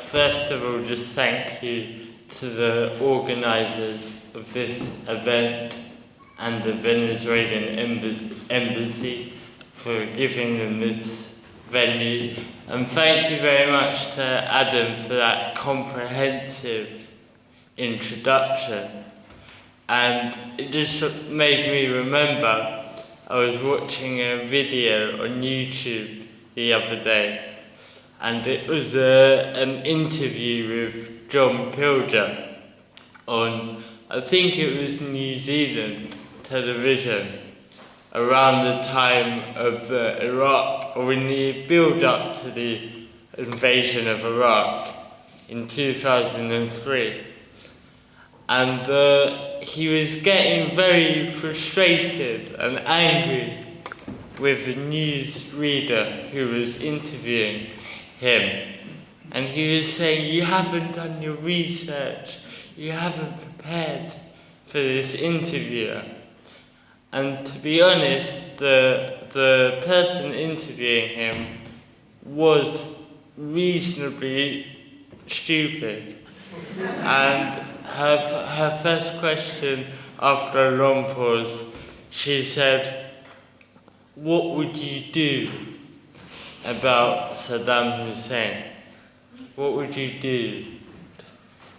first of all, just thank you to the organisers of this event and the Venezuelan embassy for giving them this venue. And thank you very much to Adam for that comprehensive introduction. And it just made me remember, I was watching a video on YouTube the other day, and it was an interview with John Pilger on, I think it was New Zealand television, around the time of Iraq, or in the build-up to the invasion of Iraq in 2003. And he was getting very frustrated and angry with the newsreader who was interviewing him. And he was saying, you haven't done your research, you haven't prepared for this interviewer. And to be honest, the person interviewing him was reasonably stupid. And her first question after a long pause, she said, what would you do about Saddam Hussein? What would you do?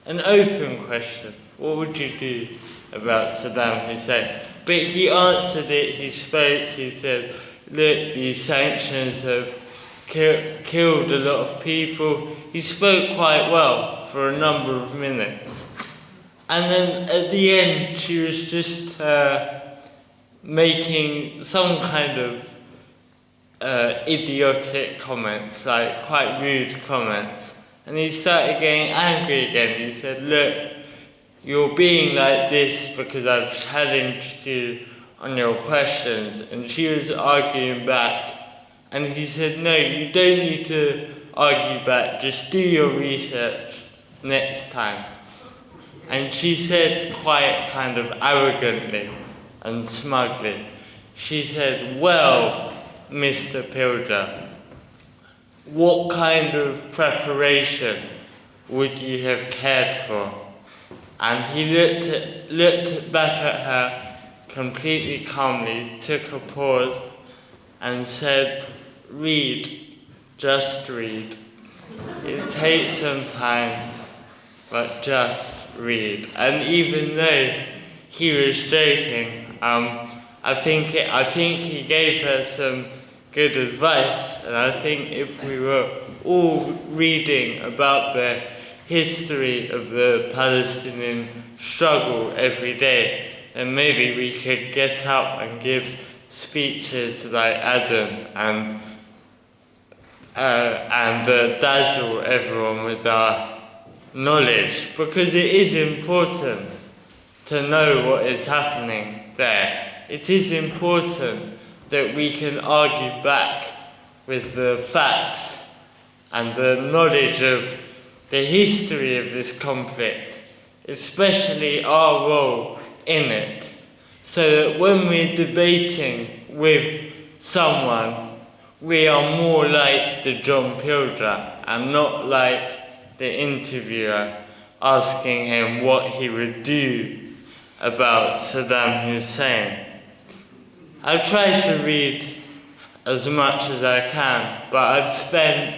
An open question. What would you do about Saddam Hussein? But he answered it, he spoke, he said, look, these sanctions have killed a lot of people. He spoke quite well for a number of minutes. And then at the end, she was just making some kind of idiotic comments, like quite rude comments. And he started getting angry again. He said, look, you're being like this because I've challenged you on your questions. And she was arguing back. And he said, no, you don't need to argue back, just do your research next time. And she said quite kind of arrogantly and smugly, she said, well, Mr. Pilger, what kind of preparation would you have cared for? And he looked back at her completely calmly, took a pause and said, read, just read. It takes some time, but just read. And even though he was joking, I think he gave her some good advice. And I think if we were all reading about the history of the Palestinian struggle every day, then maybe we could get up and give speeches like Adam and dazzle everyone with our knowledge, because it is important to know what is happening there. It is important that we can argue back with the facts and the knowledge of the history of this conflict, especially our role in it, so that when we're debating with someone, we are more like the John Pilger and not like the interviewer asking him what he would do about Saddam Hussein. I try to read as much as I can, but I've spent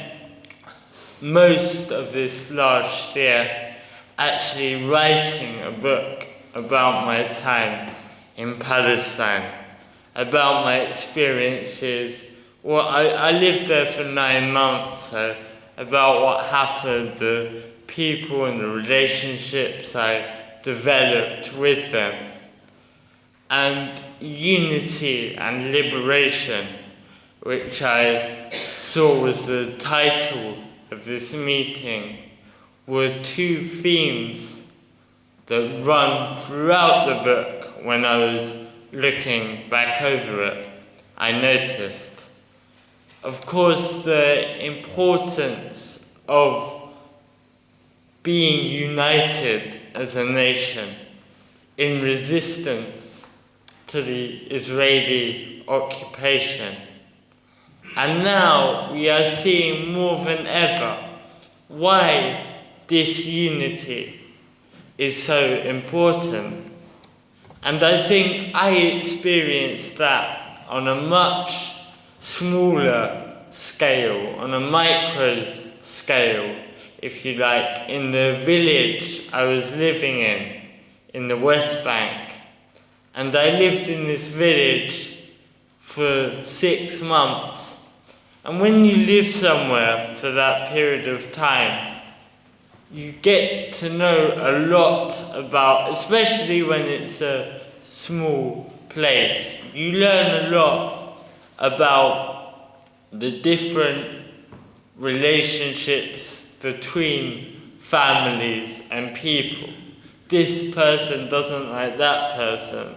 most of this last year actually writing a book about my time in Palestine, about my experiences. Well, I lived there for 9 months, so about what happened, the people and the relationships I developed with them. And unity and liberation, which I saw was the title of this meeting, were two themes that run throughout the book. When I was looking back over it, I noticed. Of course, the importance of being united as a nation in resistance to the Israeli occupation. And now we are seeing more than ever why this unity is so important. And I think I experienced that on a much smaller scale, on a micro scale, if you like, in the village I was living in the West Bank. And I lived in this village for 6 months. And when you live somewhere for that period of time, you get to know a lot about, especially when it's a small place, you learn a lot about the different relationships between families and people. This person doesn't like that person.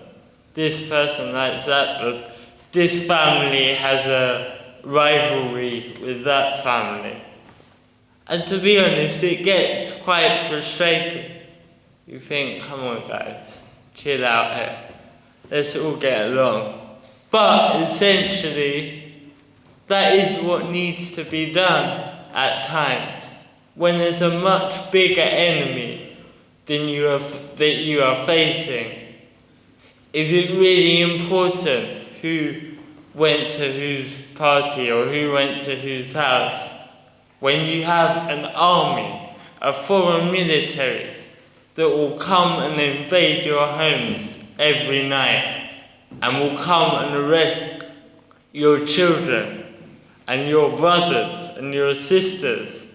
This person likes that person. This family has a rivalry with that family. And to be honest, it gets quite frustrating. You think, come on guys, chill out here. Let's all get along. But essentially, that is what needs to be done at times. When there's a much bigger enemy than that you are facing, is it really important who went to whose party or who went to whose house? When you have an army, a foreign military, that will come and invade your homes every night and will come and arrest your children and your brothers and your sisters.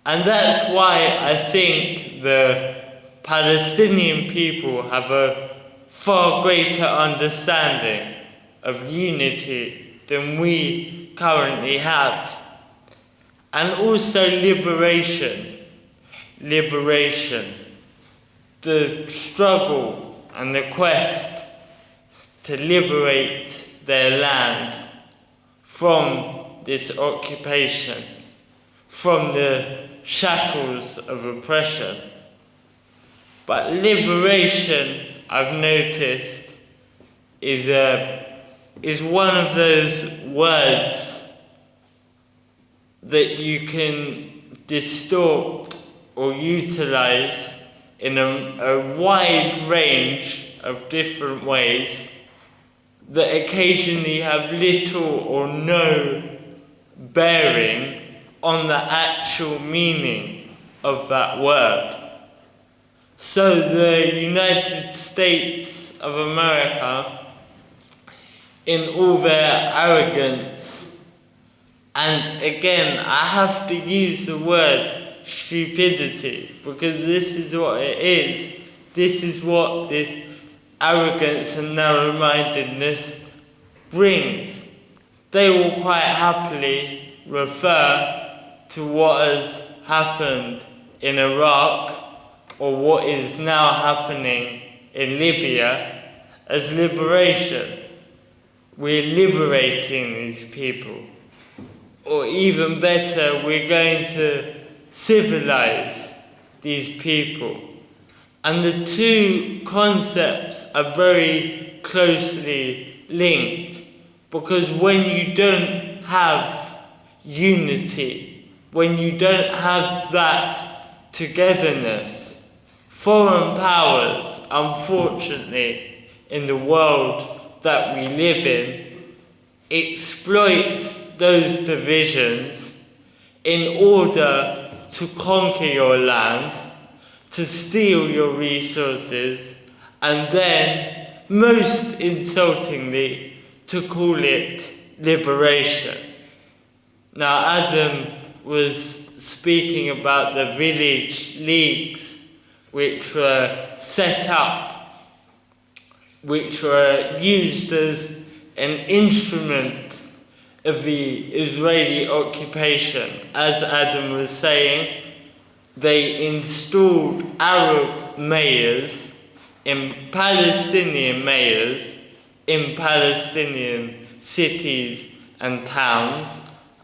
And that's why I think the Palestinian people have a far greater understanding of unity than we currently have. And also liberation, the struggle and the quest to liberate their land from this occupation, from the shackles of oppression. But liberation, I've noticed, is one of those words that you can distort or utilize in a wide range of different ways that occasionally have little or no bearing on the actual meaning of that word. So the United States of America, in all their arrogance, and again, I have to use the word stupidity, because this is what it is. This is what this arrogance and narrow-mindedness brings. They will quite happily refer to what has happened in Iraq or what is now happening in Libya as liberation. We're liberating these people. Or even better, we're going to civilize these people. And the two concepts are very closely linked, because when you don't have unity, when you don't have that togetherness, foreign powers, unfortunately, in the world that we live in, exploit those divisions in order to conquer your land, to steal your resources, and then, most insultingly, to call it liberation. Now, Adam was speaking about the village leagues which were set up, which were used as an instrument of the Israeli occupation. As Adam was saying, they installed Arab mayors in Palestinian cities and towns,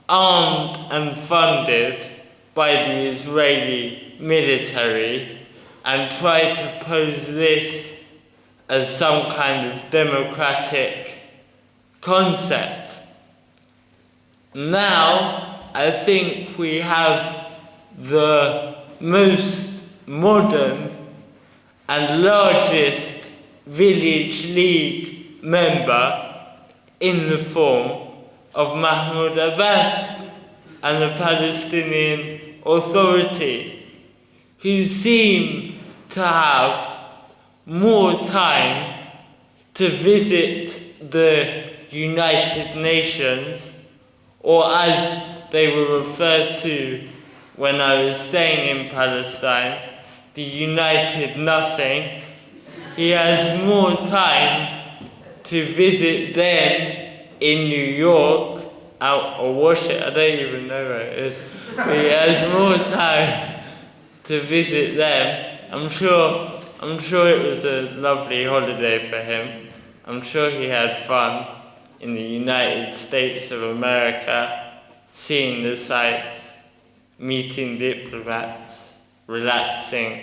armed and funded by the Israeli military, and tried to pose this as some kind of democratic concept. Now, I think we have the most modern and largest village league member in the form of Mahmoud Abbas and the Palestinian Authority, who seem to have more time to visit the United Nations, or as they were referred to when I was staying in Palestine, the United Nothing. He has more time to visit them in New York, or Washington, I don't even know where it is. But he has more time to visit them. I'm sure it was a lovely holiday for him. I'm sure he had fun in the United States of America, seeing the sights, meeting diplomats, relaxing.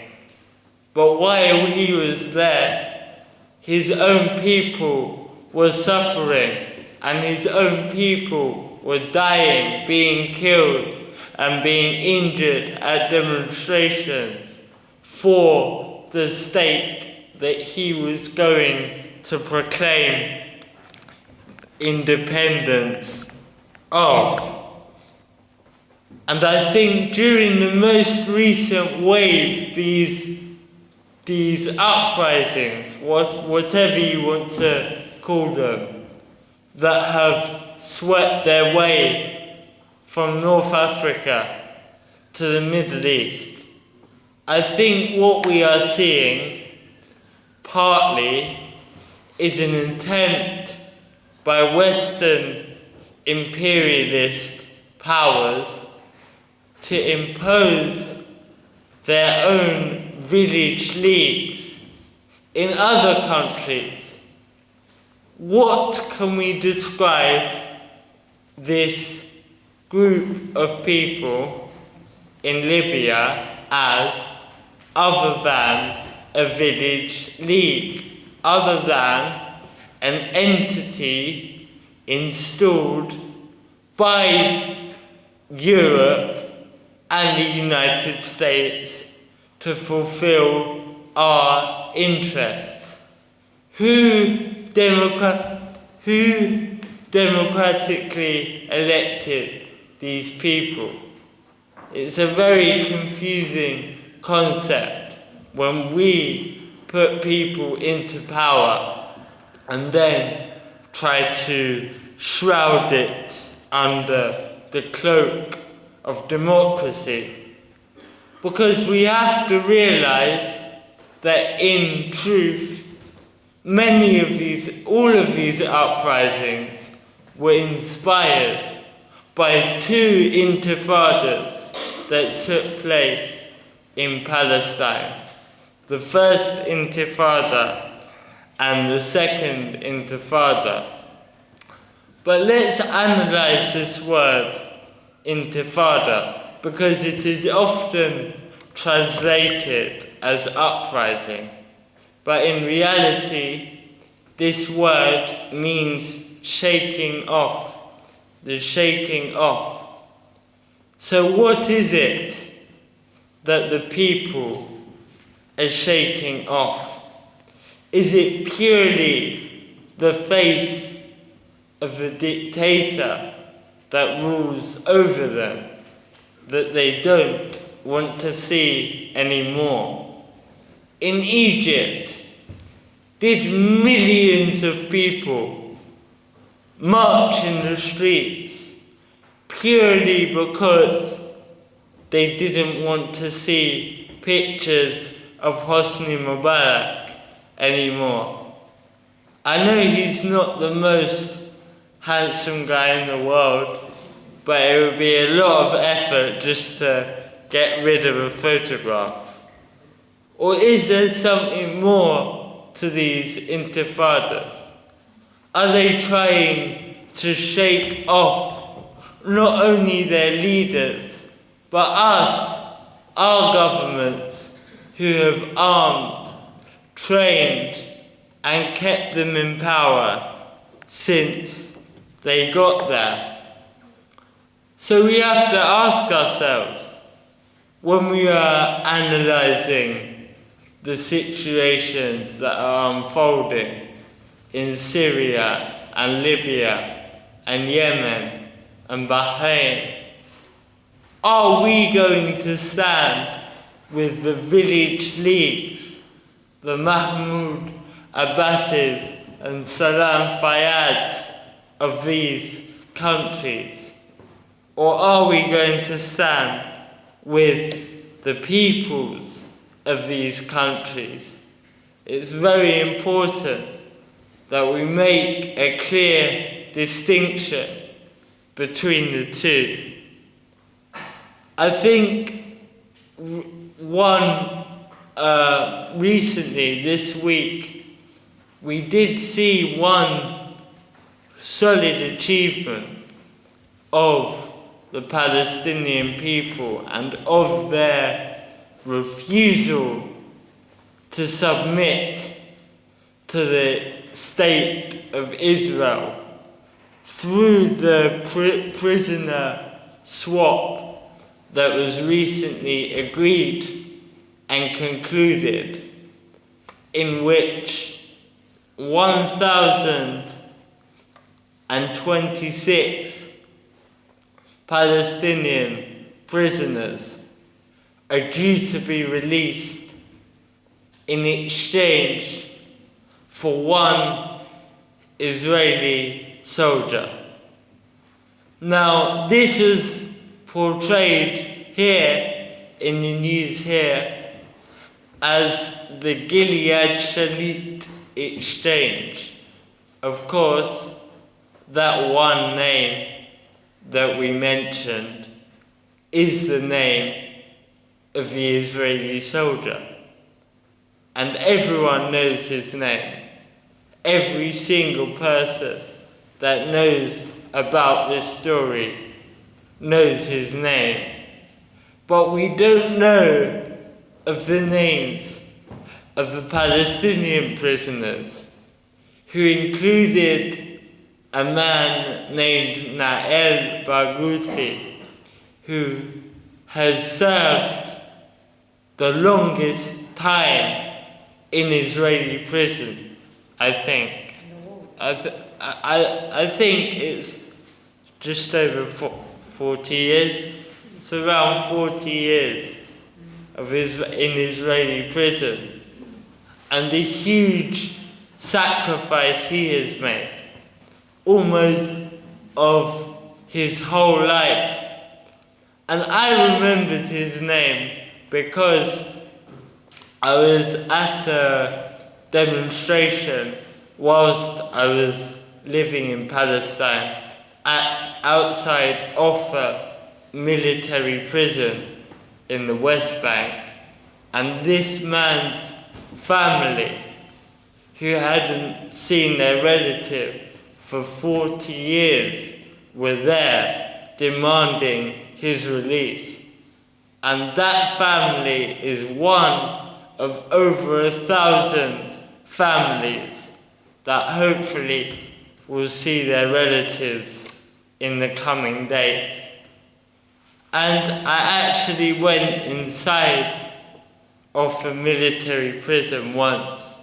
But while he was there, his own people were suffering, and his own people were dying, being killed, and being injured at demonstrations for the state that he was going to proclaim independence of. And I think during the most recent wave, these uprisings, whatever you want to call them, that have swept their way from North Africa to the Middle East, I think what we are seeing partly is an attempt by Western imperialist powers to impose their own village leagues in other countries. What can we describe this group of people in Libya as other than a village league, other than an entity installed by Europe and the United States to fulfill our interests? Who democratically elected these people? It's a very confusing concept when we put people into power and then try to shroud it under the cloak of democracy. Because we have to realize that in truth, all of these uprisings were inspired by two intifadas that took place in Palestine. The first intifada and the second intifada. But let's analyze this word, intifada, because it is often translated as uprising. But in reality, this word means shaking off, the shaking off. So what is it that the people are shaking off? Is it purely the face of the dictator that rules over them, that they don't want to see anymore? In Egypt, did millions of people march in the streets purely because they didn't want to see pictures of Hosni Mubarak anymore? I know he's not the most handsome guy in the world, but it would be a lot of effort just to get rid of a photograph. Or is there something more to these intifadas? Are they trying to shake off not only their leaders, but us, our governments, who have armed, trained, and kept them in power since they got there? So we have to ask ourselves, when we are analysing the situations that are unfolding in Syria and Libya and Yemen and Bahrain, are we going to stand with the village leagues, the Mahmoud Abbasis and Salam Fayyads of these countries? Or are we going to stand with the peoples of these countries? It's very important that we make a clear distinction between the two. I think recently this week, we did see one solid achievement of the Palestinian people and of their refusal to submit to the state of Israel through the prisoner swap that was recently agreed and concluded, in which 1,026 Palestinian prisoners are due to be released in exchange for one Israeli soldier. Now, this is portrayed here in the news here as the Gilead Shalit exchange. Of course, that one name that we mentioned is the name of the Israeli soldier. And everyone knows his name. Every single person that knows about this story knows his name. But we don't know of the names of the Palestinian prisoners, who included a man named Nael Barghouti, who has served the longest time in Israeli prisons, I think. I think it's just over 40 years. It's around 40 years in Israeli prison. And the huge sacrifice he has made, almost of his whole life. And I remembered his name because I was at a demonstration whilst I was living in Palestine at outside Offa military prison in the West Bank. And this man's family, who hadn't seen their relative for 40 years, were there demanding his release. And that family is one of over 1,000 families that hopefully will see their relatives in the coming days. And I actually went inside of a military prison once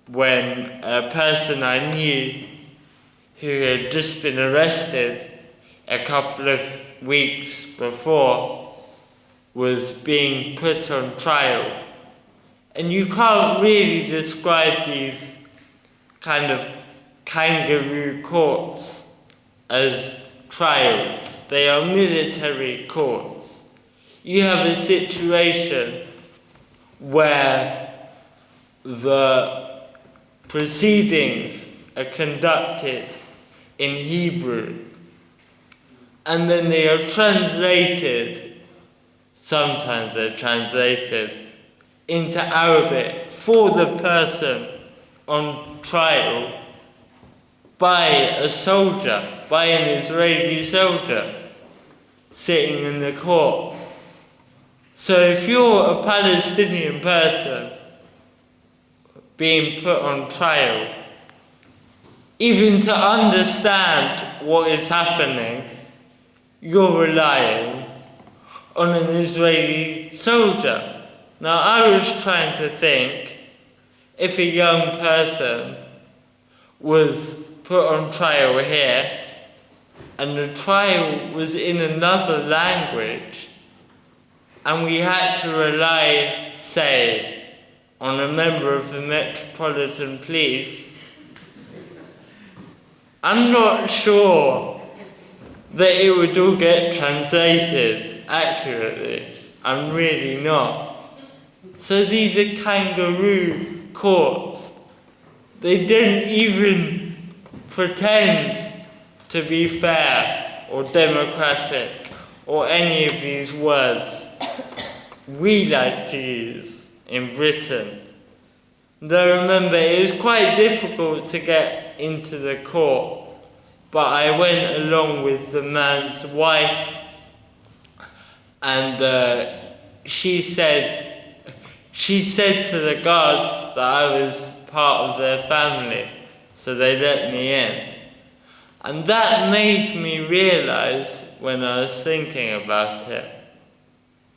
when a person I knew who had just been arrested a couple of weeks before was being put on trial. And you can't really describe these kind of kangaroo courts as trials. They are military courts. You have a situation where the proceedings are conducted in Hebrew, and then they are translated, sometimes they're translated into Arabic for the person on trial by a soldier, by an Israeli soldier sitting in the court. So if you're a Palestinian person being put on trial, even to understand what is happening, you're relying on an Israeli soldier. Now I was trying to think, if a young person was put on trial here, and the trial was in another language, and we had to rely, say, on a member of the Metropolitan Police, I'm not sure that it would all get translated accurately. I'm really not. So these are kangaroo courts. They don't even pretend to be fair or democratic or any of these words we like to use in Britain. Though remember, it was quite difficult to get into the court, but I went along with the man's wife, and she said to the guards that I was part of their family, so they let me in. And that made me realize, when I was thinking about it,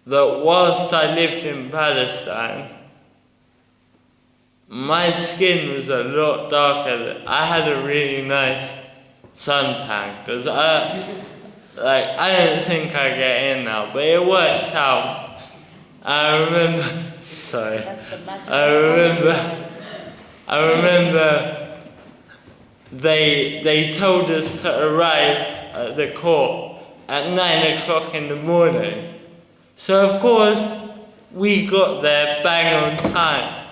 that whilst I lived in Palestine, my skin was a lot darker. I had a really nice suntan, because I don't think I get in now, but it worked out. I remember they told us to arrive at the court at 9 o'clock in the morning. So of course, we got there bang on time.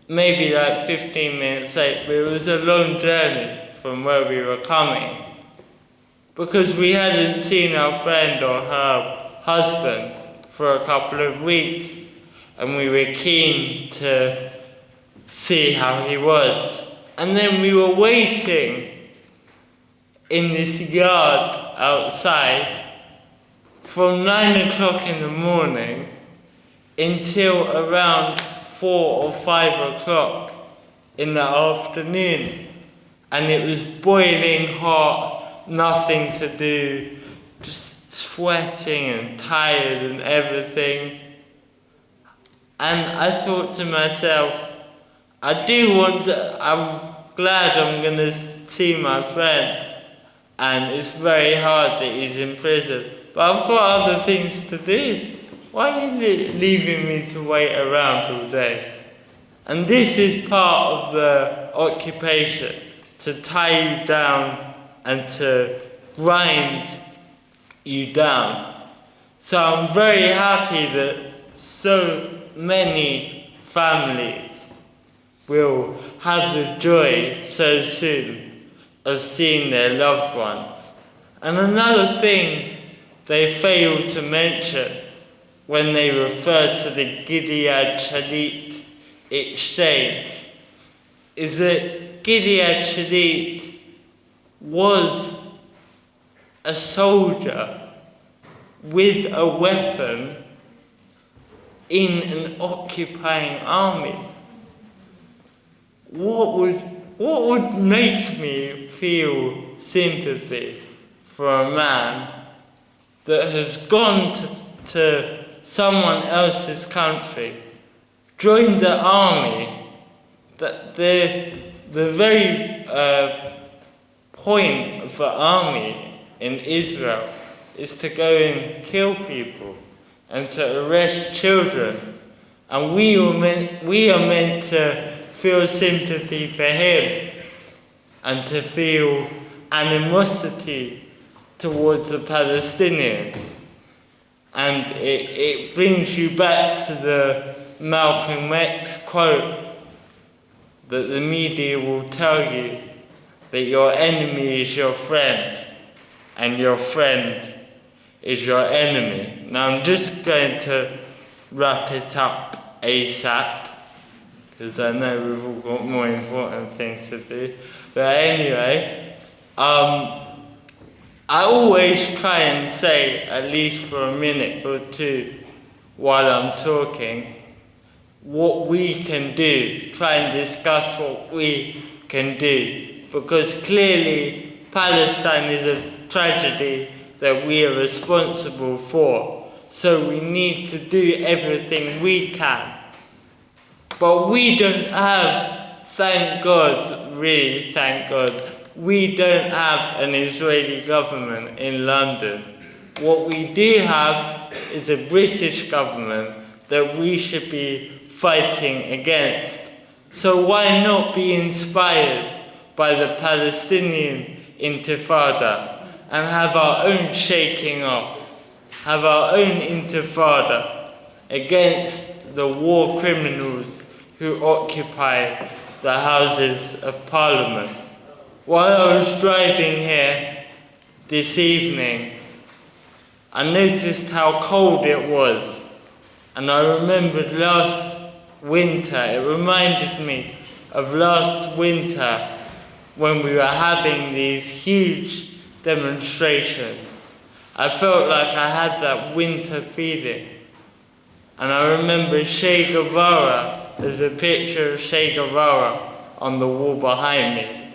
Maybe like 15 minutes late, but it was a long journey from where we were coming. Because we hadn't seen our friend or her husband for a couple of weeks, and we were keen to see how he was. And then we were waiting in this yard outside from 9 o'clock in the morning until around 4 or 5 o'clock in the afternoon. And it was boiling hot, nothing to do, just sweating and tired and everything. And I thought to myself, I'm glad I'm going to see my friend, and it's very hard that he's in prison, but I've got other things to do. Why are you leaving me to wait around all day? And this is part of the occupation, to tie you down and to grind you down. So I'm very happy that so many families will have the joy so soon of seeing their loved ones. And another thing they fail to mention when they refer to the Gilead Shalit exchange is that Gilead Shalit was a soldier with a weapon in an occupying army. What would make me feel sympathy for a man that has gone to someone else's country, joined the army, that the very point of the army in Israel is to go and kill people and to arrest children, and we are meant to feel sympathy for him and to feel animosity towards the Palestinians. And it brings you back to the Malcolm X quote that the media will tell you that your enemy is your friend and your friend is your enemy. Now I'm just going to wrap it up ASAP, because I know we've all got more important things to do. But anyway, I always try and say, at least for a minute or two while I'm talking, what we can do, try and discuss what we can do. Because clearly Palestine is a tragedy that we are responsible for. So we need to do everything we can. But we don't have, thank God, really thank God, we don't have an Israeli government in London. What we do have is a British government that we should be fighting against. So why not be inspired by the Palestinian Intifada and have our own shaking off, have our own Intifada against the war criminals who occupy the Houses of Parliament. While I was driving here this evening, I noticed how cold it was, and I remembered last winter. It reminded me of last winter when we were having these huge demonstrations. I felt like I had that winter feeling. And I remember Che Guevara, there's a picture of Che Guevara on the wall behind me.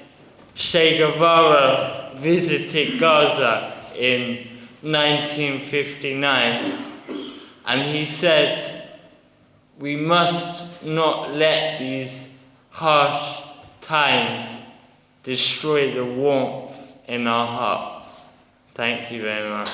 Che Guevara visited Gaza in 1959, and he said, we must not let these harsh times destroy the warmth in our hearts. Thank you very much.